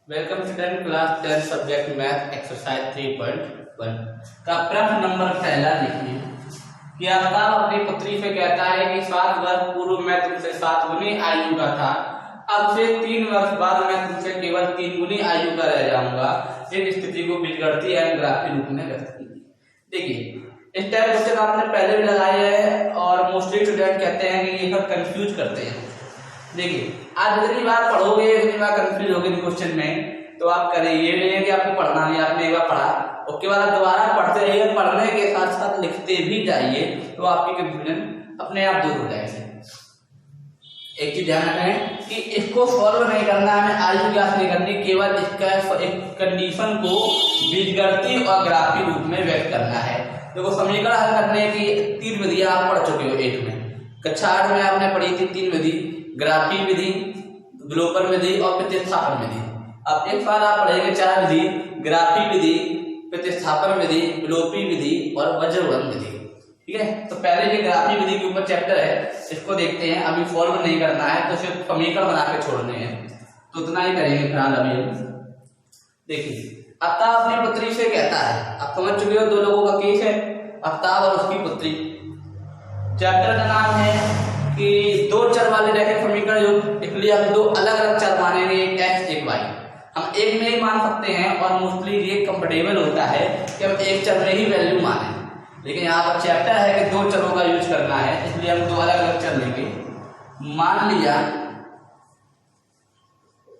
Welcome student class 10 subject math exercise 3.1 का प्रश्न number पहला लिखिए कि आफ्ताब अपनी पुत्री से कहता है कि 7 वर्ष पूर्व मैं तुमसे 7 गुनी आयु का था, अब से 3 वर्ष बाद मैं तुमसे केवल 3 गुनी आयु का रह जाऊंगा। इस स्थिति को बीजगणितीय एवं ग्राफीय रूप में व्यक्त कीजिए। देखिए इस टाइप क्वेश्चन आपने पहले भी लगाए हैं और मोस्टली स्टूडेंट कहते हैं कि ये सब कंफ्यूज करते हैं। देखिए आप जितनी बार पढ़ोगे उतनी बार कंफ्यूज होगे क्वेश्चन में, तो आप करें ये नहीं है कि आपको पढ़ना नहीं, आपने एक बार पढ़ा उसके बाद आप दोबारा पढ़ते रहिए, पढ़ने के साथ साथ लिखते भी जाइए तो आपकी कंफ्यूजन अपने आप दूर हो जाएगी। एक चीज ध्यान रखें कि इसको सॉल्व नहीं करना है, हमें आयु ज्ञात नहीं करनी, केवल इसका एक कंडीशन को बीजगणितीय और ग्राफीय रूप में व्यक्त करना है। देखो समीकरण हल करने की 3 विधियां आप पढ़ चुके हो 8 में, कक्षा 8 में आपने पढ़ी थी 3 विधि, ग्राफीय विधि, विलोपन विधि और प्रतिस्थापन विधि। अब एक बार आप पढ़ेंगे 4 विधि, ग्राफीय विधि, प्रतिस्थापन विधि, विलोपी विधि और वज्रवर्ण विधि। ठीक है, तो पहले ये ग्राफीय विधि के ऊपर चैप्टर है, इसको देखते हैं। अभी सॉल्व नहीं करना है तो सिर्फ समीकरण बना के छोड़ने हैं, तो उतना ही करेंगे फिलहाल अभी हम। देखिए आफ्ताब अपनी पुत्री से कहता है, आप समझ चुके हो 2 लोगों का केस है, आफ्ताब और उसकी पुत्री। चैप्टर का नाम है कि 2 चर वाले रैखिक समीकरण योग, इसलिए हम 2 अलग अलग चर मानेंगे, एक x एक y। हम एक में ही मान सकते हैं और मोस्टली ये कंफर्टेबल होता है कि हम एक चर में ही वैल्यू माने, लेकिन यहाँ पर चैप्टर है कि 2 चरों का यूज करना है, इसलिए हम 2 अलग अलग चर लेंगे। मान लिया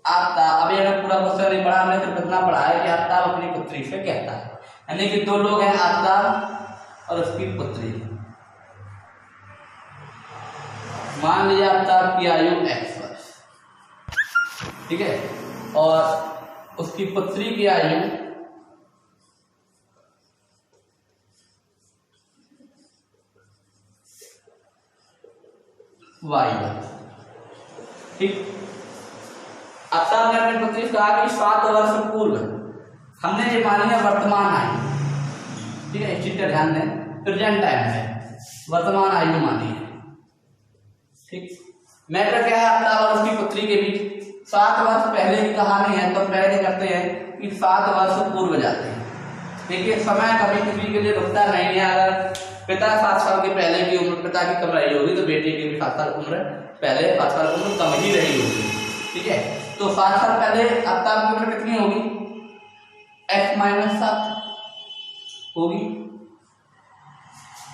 आफ्ताब, अभी हमें पूरा क्वेश्चन नहीं पढ़ा, हमने सिर्फ इतना पढ़ा है कि आफ्ताब अपनी पुत्री से कहता है, यानी कि 2 लोग हैं आफ्ताब और उसकी पुत्री। मान लिया आफ्ताब की आयु x वर्ष, ठीक है, और उसकी पुत्री की आयु y वर्ष। ठीक, आफ्ताब ने अपनी पुत्री से कहा कि 7 वर्ष पूर्व, हमने ये मान लिया वर्तमान आयु, ठीक है, इस चीज का ध्यान दें, प्रेजेंट टाइम है, वर्तमान आयु मानी है। ठीक, मैटर क्या है आफ्ताब और उसकी पुत्री के बीच, 7 वर्ष पहले की कहानी है, तो पहले करते हैं कि 7 वर्ष पूर्व जाते हैं। देखिए समय कभी किसी के लिए रुकता नहीं है, अगर पिता 7 साल के पहले की उम्र पिता की कम रही होगी तो बेटे की भी 7 साल उम्र पहले 7 साल की उम्र कम ही रही होगी। ठीक है, तो 7 साल पहले आफ्ताब की उम्र कितनी होगी, x-7 होगी।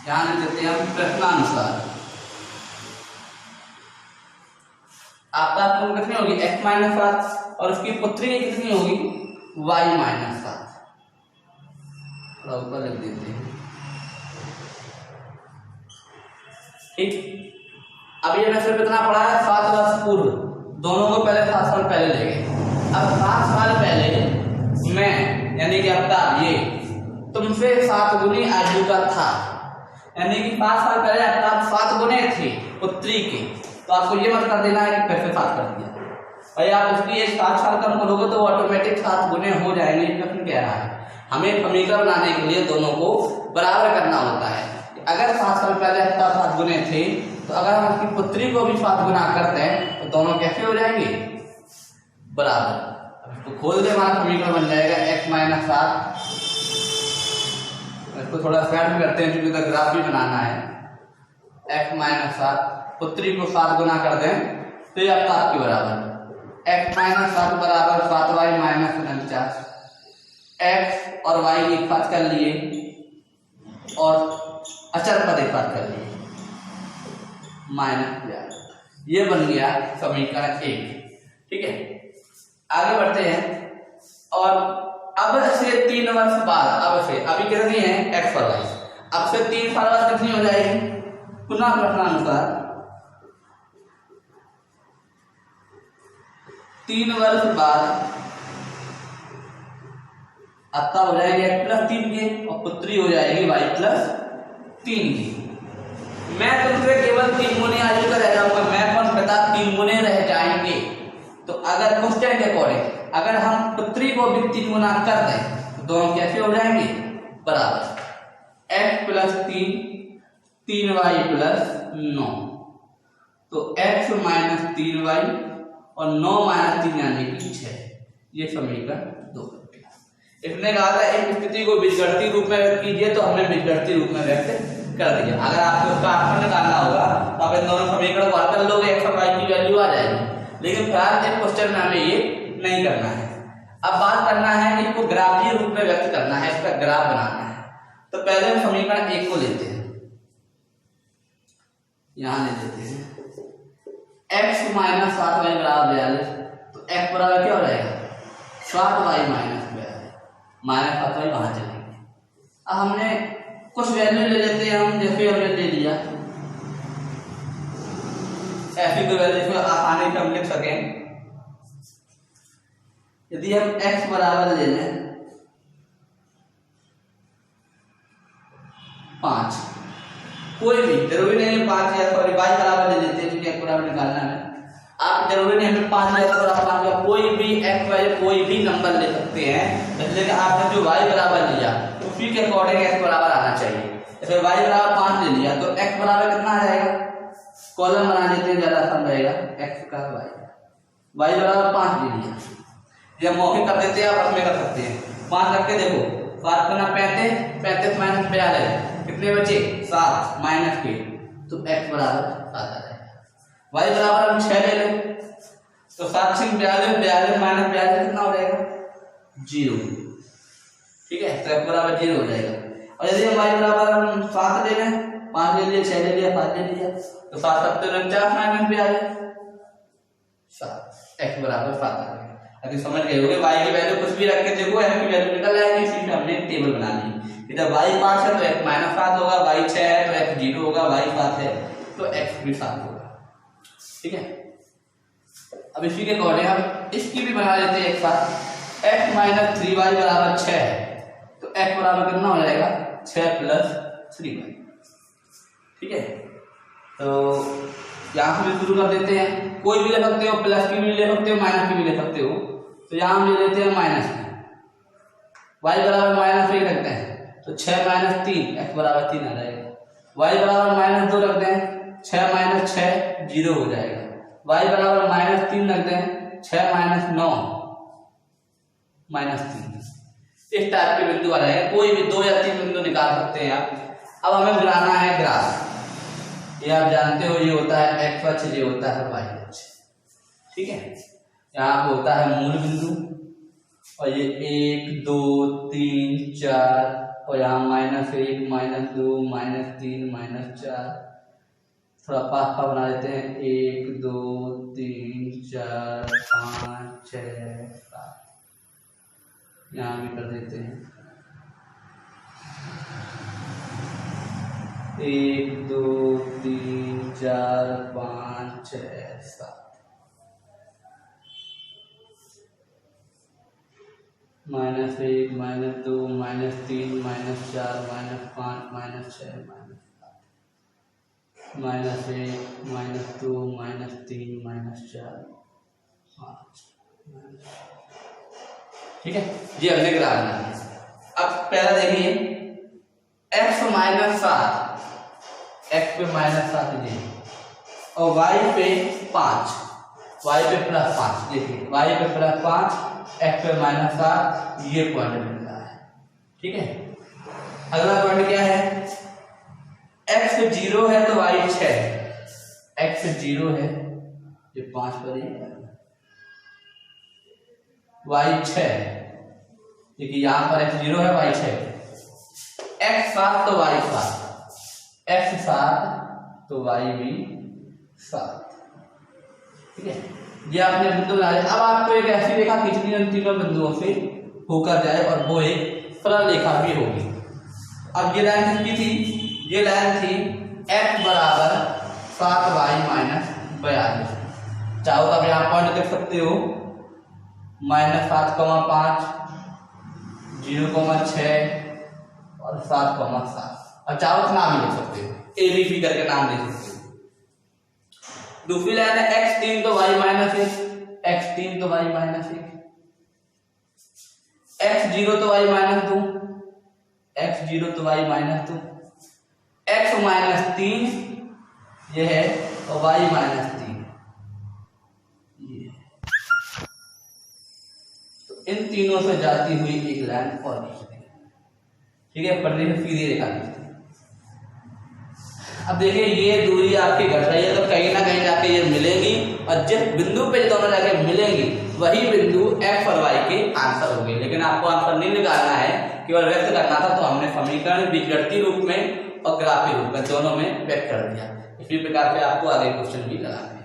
ध्यान देते हैं हम प्रश्नानुसार, आफ्ताब की उम्र कितनी होगी x-7 और उसकी पुत्री की कितनी होगी y-7। थोड़ा ऊपर लिख देते हैं। ठीक, अब ये मैं सिर्फ इतना पढ़ा है 7 वर्ष पूर्व, दोनों को पहले 7 साल पहले ले गए। अब 7 साल पहले मैं यानी कि आफ्ताब ये तुमसे 7 गुनी आयु का था, यानी कि 5 साल पहले आफ्ताब 7 गुने थे पुत्री के, तो आपको ये मत कर देना है कि फिर से 7 कर दिया, भाई आप उसकी एज 7 साल कम करोगे तो ऑटोमेटिक 7 गुने हो जाएंगे। प्रश्न कह रहा है हमें समीकरण बनाने के लिए दोनों को बराबर करना होता है। अगर 7 साल पहले आफ्ताब 7 गुने थे, तो अगर हम उसकी पुत्री को भी 7 गुना कर दें तो दोनों कैसे हो जाएंगे, बराबर। तो खोल दे, हमारा समीकरण बन जाएगा x-7। इसको थोड़ा साइड में करते हैं क्योंकि ग्राफ भी बनाना है। x-7 पुत्री को 7 गुना कर दें तो ये आफ्ताब के बराबर, x-7 बराबर 7y-49। x और y एक साथ कर लिए और अचर पद एक साथ कर लिए, माइनस, ये बन गया समीकरण 1। ठीक है, आगे बढ़ते हैं। और अब से 3 वर्ष बाद, अब से अभी कितनी है x और y, अब से 3 साल बाद कितनी हो जाएगी, पुनः प्रश्नानुसार 3 वर्ष बाद आफ्ताब हो जाएगी x+3 के और पुत्री हो जाएगी y+3 की। मैं तुमसे केवल 3 गुने आयु का रह जाऊंगा, मैं कौन पिता 3 गुने रह जाएंगे। तो अगर क्वेश्चन के अकॉर्डिंग अगर हम पुत्री को भी 3 गुना कर दें तो दोनों कैसे हो जाएंगे, बराबर, x+3 3y+9, तो x-3y और 9 - 3 यानी कि 6। ये समीकरण 2। इसने कहा था एक स्थिति को बीजगणितीय रूप में व्यक्त कीजिए, तो हमने बीजगणितीय रूप में व्यक्त कर दिया। अगर आपको उसका आंसर निकालना होगा तो आप इन दोनों समीकरण को हल कर लोगे, एक्स और वाई की वैल्यू आ जाएगी। लेकिन फिलहाल इस क्वेश्चन में हमें ये नहीं करना है। अब बात करना है कि इसको ग्राफीय रूप में व्यक्त करना है, इसका ग्राफ बनाना है। तो पहले हम समीकरण 1 को लेते हैं, यहां ले लेते हैं x - 7y बराबर 42। तो x बराबर क्या हो जाएगा 7y - 42, -7y वहां चलेंगे। अब हमने कुछ वैल्यू ले लेते हैं हम, जैसे हमने ले लिया ऐसी कोई वैल्यू जिसको आसानी से हम लिख सकें। यदि हम x बराबर ले लें 5, कोई भी जरूरी नहीं है 5 या सॉरी y बराबर ले लेते हैं क्योंकि x बराबर निकालना है। आप जरूरी नहीं हमें 5 या बराबर 5 का कोई भी x y कोई भी नंबर ले सकते हैं, इसलिए कि आपने जो y बराबर लिया उसी के अकॉर्डिंग x बराबर आना चाहिए। जैसे y बराबर 5 ले लिया तो x बराबर कितना आ जाएगा, कॉलम बना लेते हैं, ज्यादा आसान रहेगा। x का y बराबर 5 ले लिया, या मौखिक कर देते हैं आप उसमें कर सकते हैं। 5 रख के देखो 7 गुना 35, 35 माइनस 42 कितने बचे 7 माइनस के, तो x बराबर 7 आ जाएगा। y बराबर हम 6 ले लें तो 7 6 42, 42 माइनस 42 कितना हो जाएगा 0, ठीक है, तो x बराबर 0 हो जाएगा। और यदि हम y बराबर हम 7 ले लें, 5 ले लिया, 6 ले लिया, 5 ले लिया, तो 7 7 49 माइनस 42 7, x बराबर 7 आ गया। अगर समझ गए होगे y की वैल्यू कुछ भी रख के देखो x की वैल्यू निकल आएगी। इसी में हमने एक टेबल बना ली कि जब y 5 है तो x -7 होगा, y 6 है तो x 0 होगा, y 7 है तो x भी 7 होगा, ठीक है। अब इसी के अकॉर्डिंग हम इसकी भी बना लेते हैं एक साथ। x - 3y बराबर 6 है तो x बराबर कितना हो जाएगा 6 + 3y, ठीक है। तो यहाँ से भी शुरू कर देते हैं, कोई भी ले सकते हो, प्लस की भी ले सकते हो, माइनस की भी ले सकते हो। तो यहाँ हम ले लेते हैं माइनस की, y बराबर -1 रखते हैं तो 6 - 3 x बराबर 3 आ जाएगा। y बराबर -2 रखते हैं 6 - 6 0 हो जाएगा। y बराबर -3 रखते हैं 6 - 9 -3, इस टाइप के बिंदु आ जाएंगे। कोई भी 2 या 3 बिंदु निकाल सकते हैं आप। अब हमें बनाना है ग्राफ। ये आप जानते हो, ये होता है x अक्ष, ये होता है y अक्ष, ठीक है। यहाँ पे होता है मूल बिंदु और ये 1 2 3 4 और यहाँ -1 -2 -3 -4, थोड़ा पास का बना देते हैं 1 2 3 4 5 6 7, यहाँ भी कर देते हैं 1 2 3 4 5 6 7, -1 -2 -3 -4 -5 -6 -1 -2 -3 -4 5, ठीक है। ये हमने ग्राफ बना लिया। अब पहला देखिए x - 7, x पे -7 ये और y पे 5, y पे +5, देखिए y पे +5, x पे -7, ये पॉइंट मिल रहा है, ठीक है। अगला पॉइंट क्या है, x 0 है तो y 6 है, x 0 है ये 5 पर ही है, y 6 है, देखिए यहाँ पर x 0 है, y 6 है, x 7 तो y 7, x 7 तो y भी 7, ठीक है। ये आपने बिंदु बना लिया। अब आपको एक ऐसी रेखा खींचनी है तीनों बिंदुओं से होकर जाए और वो एक सरल रेखा भी होगी। अब ये लाइन कितनी थी, ये लाइन थी x बराबर 7y - 42, चाहो तो आप यहाँ पॉइंट देख सकते हो -7,5 0,6 और 7,7, और चाहो तो नाम भी लिख सकते हो, ABC करके नाम दे सकते हो। दूसरी लाइन है x 3 तो y -1, x 3 तो y -1, x 0 तो y -2, x 0 तो y -2, x -3 ये है और y -3 ये है। इन तीनों से जाती हुई एक लाइन और खींच देंगे, ठीक है, पटरी में सीधी रेखा खींचते हैं। अब देखिए ये दूरी आपकी घट रही है तो कहीं ना कहीं जाके ये मिलेंगी और जिस बिंदु पे दोनों जाके मिलेंगी वही बिंदु एक्स और वाई के आंसर होंगे। लेकिन आपको आंसर नहीं निकालना है, केवल व्यक्त करना था, तो हमने समीकरण बीजगणितीय रूप में और ग्राफिक रूप में दोनों में व्यक्त कर दिया। इसी प्रकार से आपको आगे क्वेश्चन भी लगाना है।